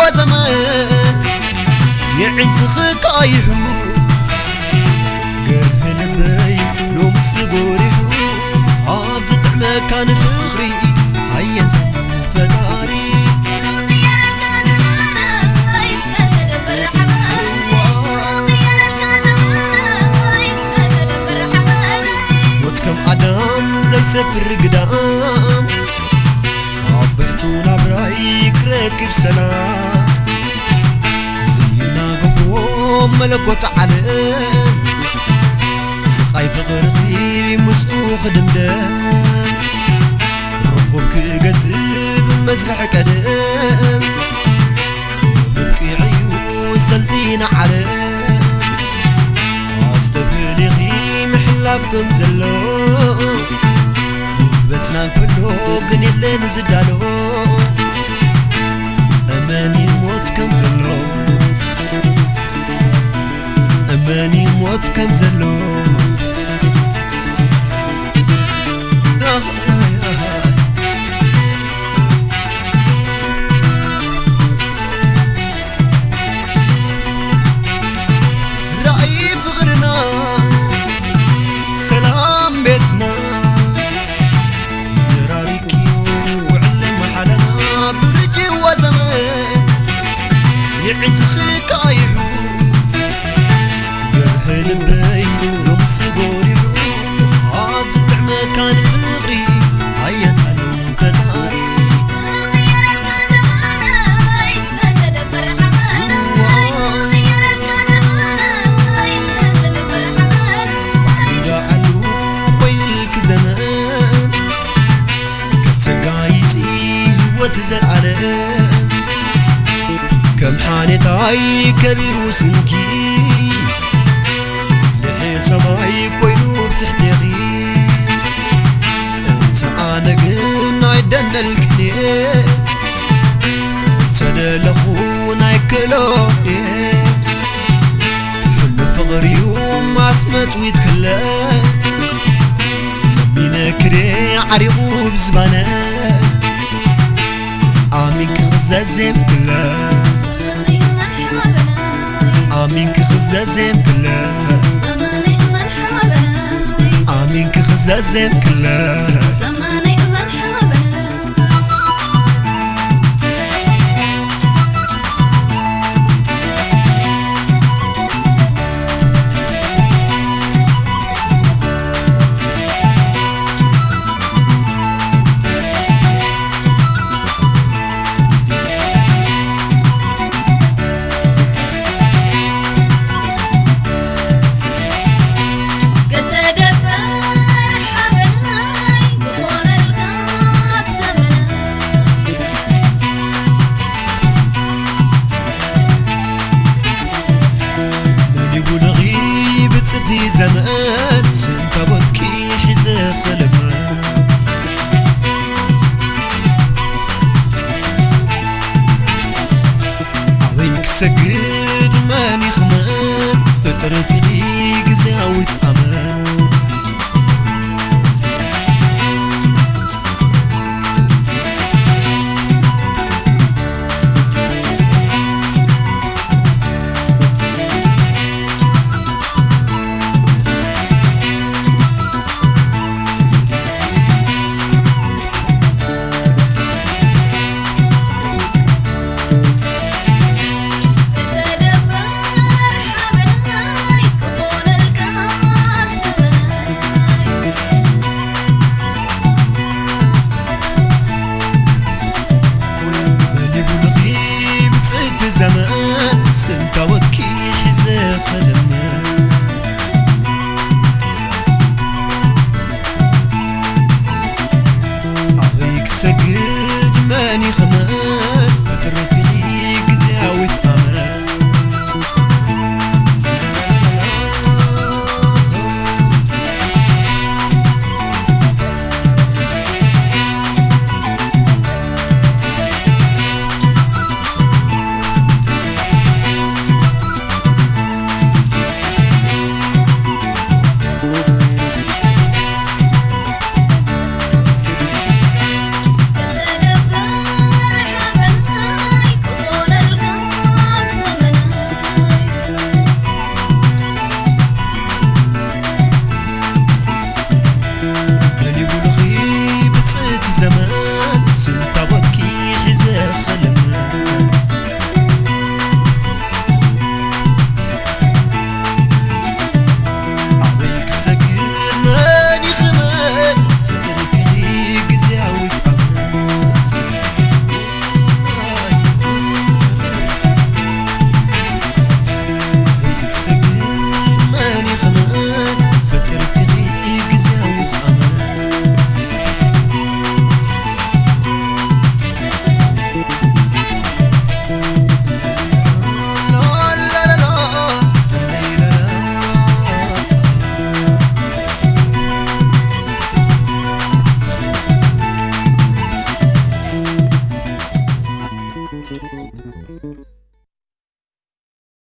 وزمان يعنتخك أيحو قرهن بي لوم سبوريحو عاد طعمة كان فغري هيا فداري واتكم عدام زي سفر قدام عبعتونا برايك راكب سلام زينا قفوم ملكوت علم سقاي فقرغي مسقوخ دمدم رخوك قزب مسرح قدم ببكي عيو سلطين علم عستبلغي محلافكم زلو بتنا كله قني اللي نزدالو أماني موتكم زلو أماني موتكم زلو رأي فغرنا سلام بيتنا يعنتخك أيحو قرهن بي لوم سبوريحو عاد طعمة كان فغري هيا نالوم فداري قاعلو ويلك زمان كتقايتي وتزل علم كم حانتاي كبير وسنكي لحي سماي كوينو بتحتغي انت انا قلنا يدنا الكني تدلخونا يكلوني حل فغري وما اسمت ويتكلم لمي نكري عريقو بزبانا آمين كغزازم كله آمين كغزازم كله آمين كغزازم كله